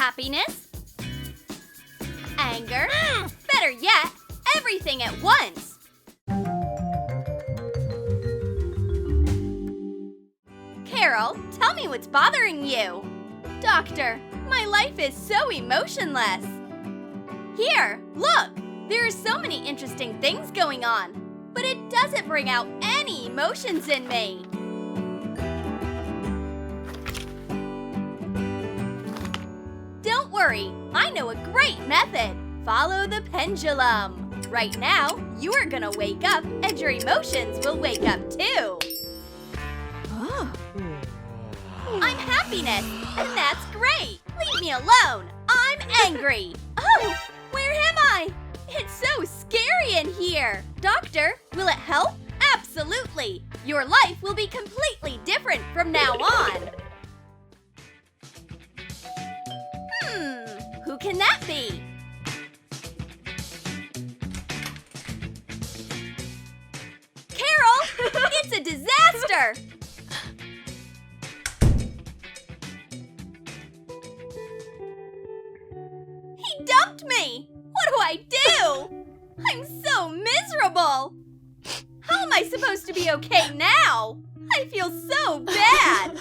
Happiness, anger, better yet, everything at once. Carol, tell me what's bothering you. Doctor, my life is so emotionless. Here, look, there are so many interesting things going on, but it doesn't bring out any emotions in me. Don't worry, I know a great method. Follow the pendulum. Right now, you are gonna wake up and your emotions will wake up too. I'm happiness, and that's great. Leave me alone. I'm angry. Oh, where am I? It's so scary in here. Doctor, will it help? Absolutely. Your life will be completely different from now on. Who can that be? Carol, it's a disaster. He dumped me. What do I do? I'm so miserable. How am I supposed to be okay now? I feel so bad.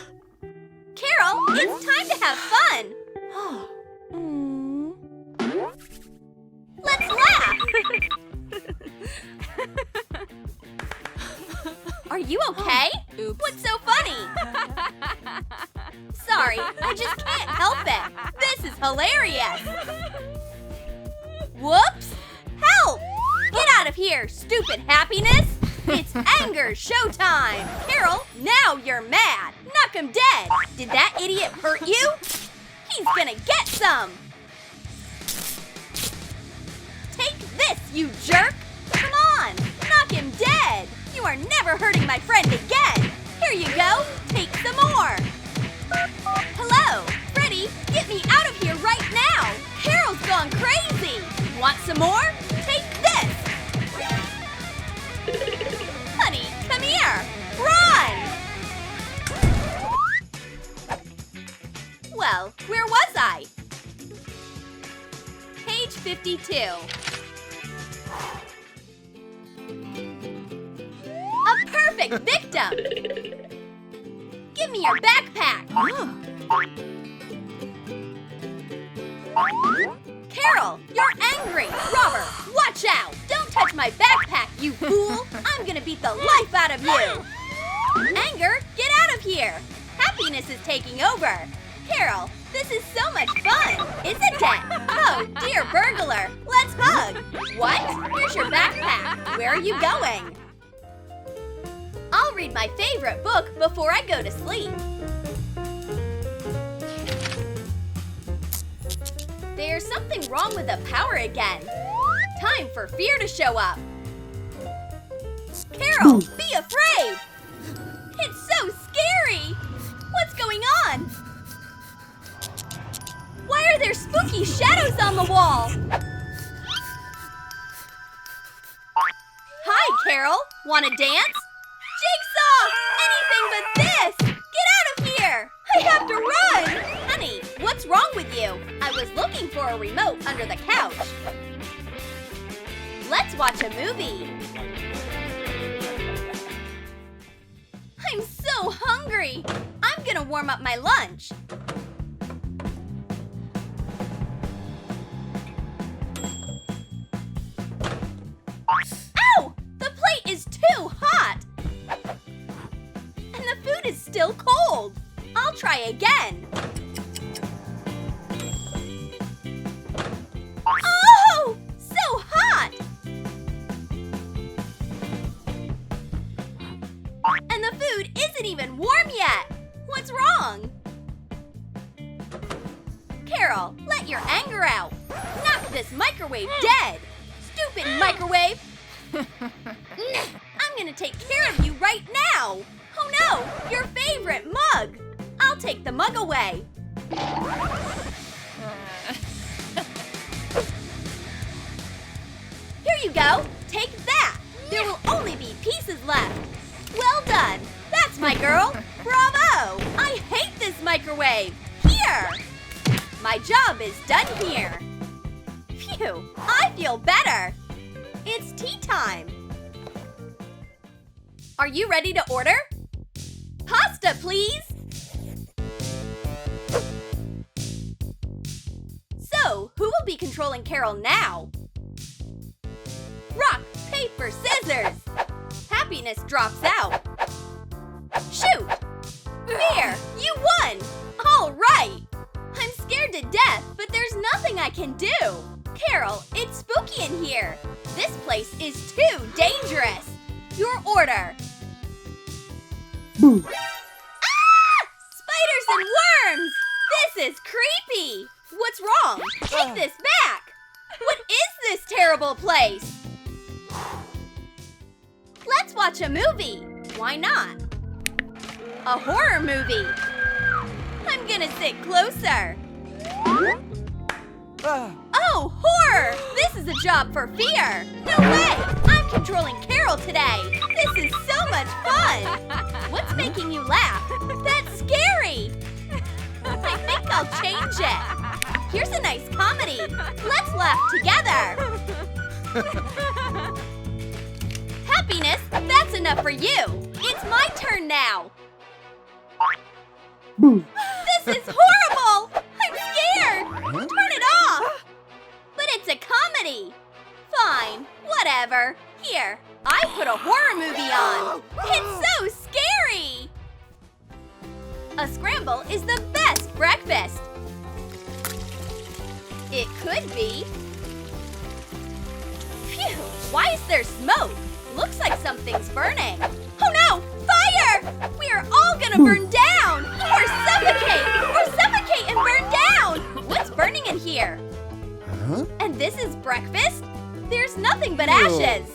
Carol, it's time to have fun. Let's laugh. Are you okay? Oops. What's so funny? Sorry, I just can't help it. This is hilarious. Whoops! Help! Get out of here, stupid happiness! It's anger showtime! Carol, now you're mad. Knock him dead. Did that idiot hurt you? He's gonna get some. Take this, you jerk! Come on, knock him dead. You are never hurting my friend again. Here you go. Take some more. Hello, Freddy, get me out of here right now. Carol's gone crazy. Want some more? Take this. Honey, come here. Run! Well, where was I? Page 52. A perfect victim! Give me your backpack! Carol, you're angry! Robert, watch out! Don't touch my backpack, you fool! I'm gonna beat the life out of you! Anger, get out of here! Happiness is taking over! Carol, this is so much fun, isn't it? Oh, dear burglar, let's hug! What? Here's your backpack. Where are you going? I'll read my favorite book before I go to sleep. There's something wrong with the power again. Time for fear to show up. Carol, be afraid! It's so scary! What's going on? Why are there spooky shadows on the wall? Hi, Carol. Wanna dance? Jigsaw! Anything but this! Get out of here! I have to run! Honey, what's wrong with you? I was looking for a remote under the couch. Let's watch a movie. I'm so hungry. I'm gonna warm up my lunch. Ow! The plate is too hot! And the food is still cold. I'll try again. Oh! So hot! And the food isn't even warm yet. What's wrong? Carol, let your anger out. Knock this microwave dead. Stupid microwave! I'm gonna take care of you right now! Oh no! Your favorite mug! I'll take the mug away. Here you go! Take that! There will only be pieces left. Well done! That's my girl! Bravo! I hate this microwave! Here! My job is done here. Phew, I feel better. It's tea time. Are you ready to order? Pasta, please. So, who will be controlling Carol now? Rock, paper, scissors. Happiness drops out. Shoot! Fear, you won! All right! I'm scared to death, but there's nothing I can do. Carol, it's spooky in here. This place is too dangerous. Your order. Ah! Spiders and worms! This is creepy! What's wrong? Take this back! What is this terrible place? Let's watch a movie. Why not? A horror movie. I'm gonna sit closer. Oh, horror! This is a job for fear. No way! I'm controlling Carol today. This is so much fun. What's making you laugh? That's scary. I think I'll change it. Here's a nice comedy. Let's laugh together. Happiness, that's enough for you. It's my turn now. This is horrible! I'm scared! Turn it off! But it's a comedy. Fine, whatever. Here, I put a horror movie on. It's so scary! A scramble is the best breakfast. It could be. Phew, why is there smoke? Looks like something's burning. Oh no! Fire! We are all gonna burn down! Or suffocate! Or suffocate and burn down! What's burning in here? Huh? And this is breakfast? There's nothing but ashes.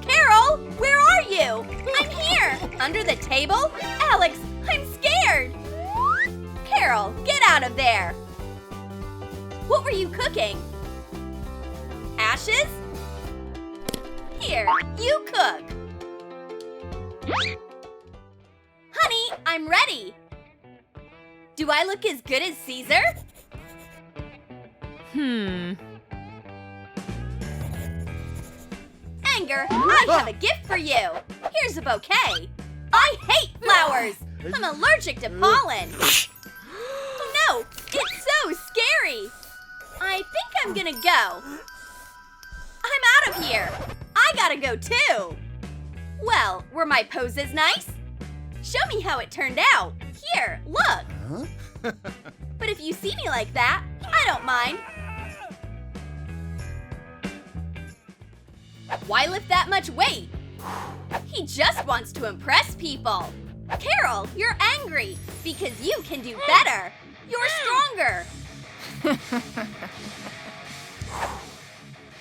Carol, where are you? I'm here! Under the table? Alex, I'm scared! Carol, get out of there! What were you cooking? Ashes? Here, you cook. Honey, I'm ready. Do I look as good as Caesar? Anger, I have a gift for you. Here's a bouquet. I hate flowers. I'm allergic to pollen. Oh no, it's so scary. I think I'm gonna go. I'm out of here. I gotta go too. Well, were my poses nice? Show me how it turned out. Here, look. Huh? But if you see me like that, I don't mind. Why lift that much weight? He just wants to impress people. Carol, you're angry because you can do better. You're stronger.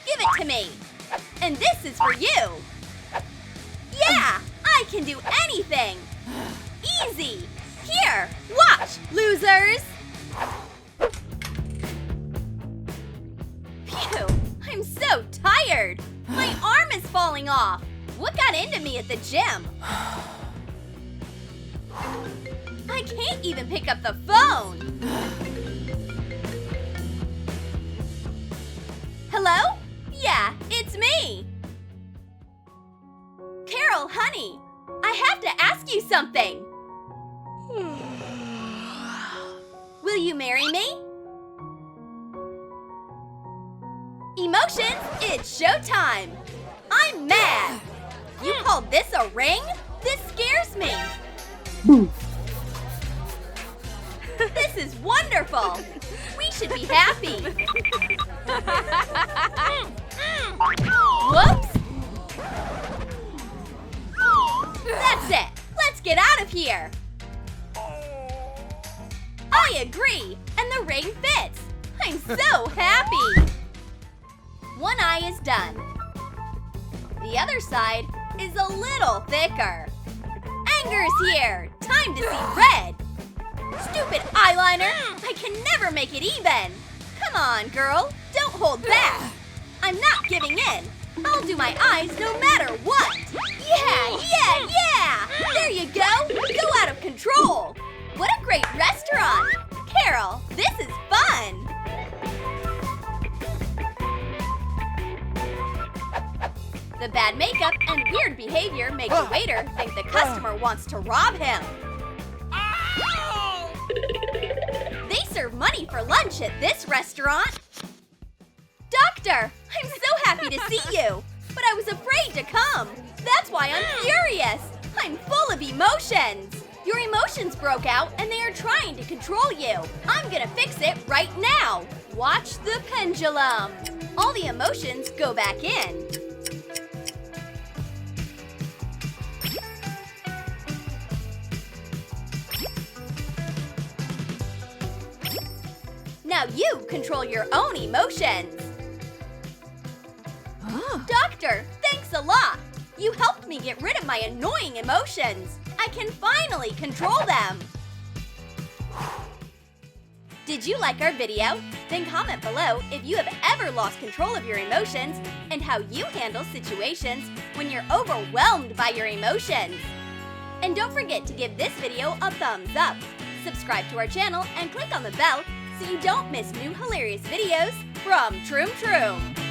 Give it to me. And this is for you. Yeah, I can do anything. Easy. Here, watch, losers. Phew, I'm so tired. My arm is falling off. What got into me at the gym? I can't even pick up the phone. Hello? Yeah, it's me. Carol, honey, I have to ask you something. Will you marry me? Emotions, it's showtime. I'm mad. You called this a ring? This scares me. This is wonderful. We should be happy. Whoops. That's it. Let's get out of here. I agree, and the ring fits. I'm so happy. One eye is done. The other side is a little thicker. Anger's here. Time to see red. Stupid eyeliner. I can never make it even. Come on, girl. Don't hold back. I'm not giving in. I'll do my eyes no matter what. Yeah. There you go. Go out of control. What a great restaurant. Carol, this is fun. weird behavior makes the waiter think the customer wants to rob him. They serve money for lunch at this restaurant. Doctor, I'm so happy to see you, but I was afraid to come. That's why I'm furious. I'm full of emotions. Your emotions broke out and they are trying to control you. I'm gonna fix it right now. Watch the pendulum. All the emotions go back in. Now you control your own emotions. Doctor, thanks a lot. You helped me get rid of my annoying emotions. I can finally control them. Did you like our video? Then comment below if you have ever lost control of your emotions and how you handle situations when you're overwhelmed by your emotions. And don't forget to give this video a thumbs up. Subscribe to our channel and click on the bell so you don't miss new hilarious videos from Troom Troom.